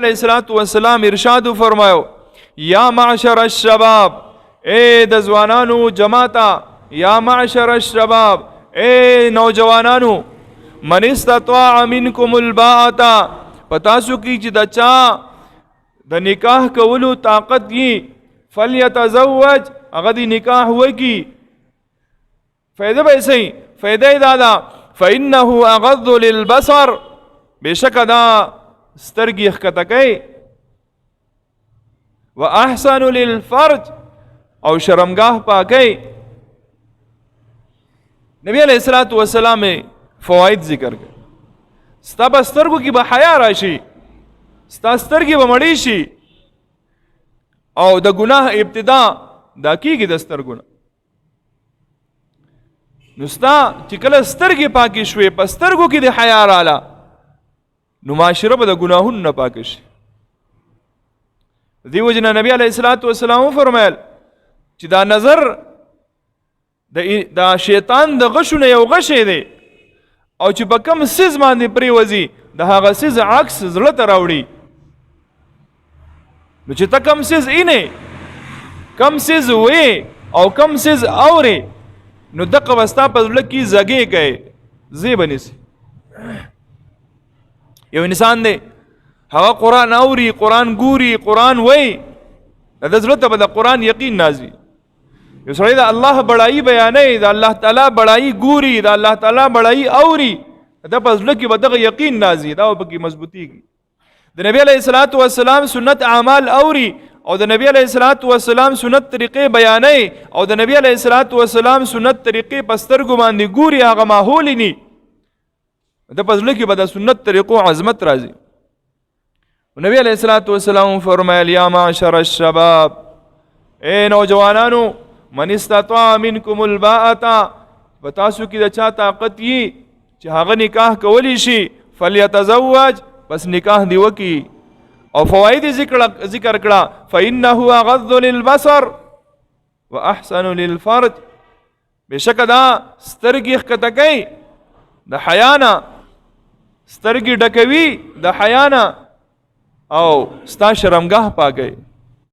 علیہ الصلوۃ والسلام ارشاد فرمایو یا معشر الشباب اے د ځوانانو جماعتا یا معشر الشباب اے نوجوانانو من استطاع منکم الباءة پتاسو کی چې د چا د نکاح کولو طاقت یې فلیتزوج هغه دی نکاح وکي فائدہ به صحیح فائدہ دادا فإنه أغض للبصر بشک دا سترګې ښکته کوي وأحسن للفرج او شرمگاہ پاکی. نبی علیہ الصلوۃ والسلام فواید ذکر کړ. ستا بسترګو کې به حیا راشي، ستا سترګې به مړې شي، او د ګناه ابتدا دا کیږي د سترګو نه. نو ستا چې کله سترګې پاکې شوې په سترګو کې د حیا رااله نو معاشره به د ګناهونو نه پاکه شي. دی وجنه نبی علیہ الصلوۃ والسلام فرمایل چې دا نظر دا شیطان د غشونه یو غشې دی، او چې په کم سیز باندې پریوځي د هغه سیز عکس زړه ته راوړي. نو چې ته کم سیز اینه کم سیز وې او کم سیز اورې نو دغه وستا په زړه کې زګې کوي زی بنسي. یو انسان دی هغه قرآن اوري، قرآن ګوري، قرآن وای، د زړه ته به د قرآن یقین نازي. یو سړی د الله بڑائی بیانوي، د الله تعالی بڑائی ګوري، د الله تعالی بڑائی اوري، د په زړه کې به دغه یقین نازي، دا به کې مضبوطیږي. د نبی علیہ الصلوۃ والسلام سنت اعمال اوري او د نبی علیہ الصلوۃ والسلام سنت طریقې بیانوي او د نبی علیہ الصلوۃ والسلام سنت طریقې پسترګو باندې ګوري، هغه ماحول ني د په زړه کې به د سنت طریقو عظمت راځي. نبی علیہ الصلوۃ والسلام فرمایل یا معشر الشباب اے نوجوانانو من استطاع منکم الباءة بتاسو کی د چا طاقت یي چې هغه نکاح کولی شي فلیتزوج بس نکاح دی وکي. او فواید ذکر کړه فإنه أغض للبصر وأحسن للفرج بشک دا سترګې ښکته کوي د حیانا، سترګې ډکوي د حیانا او ستا شرمګاه پاکوي.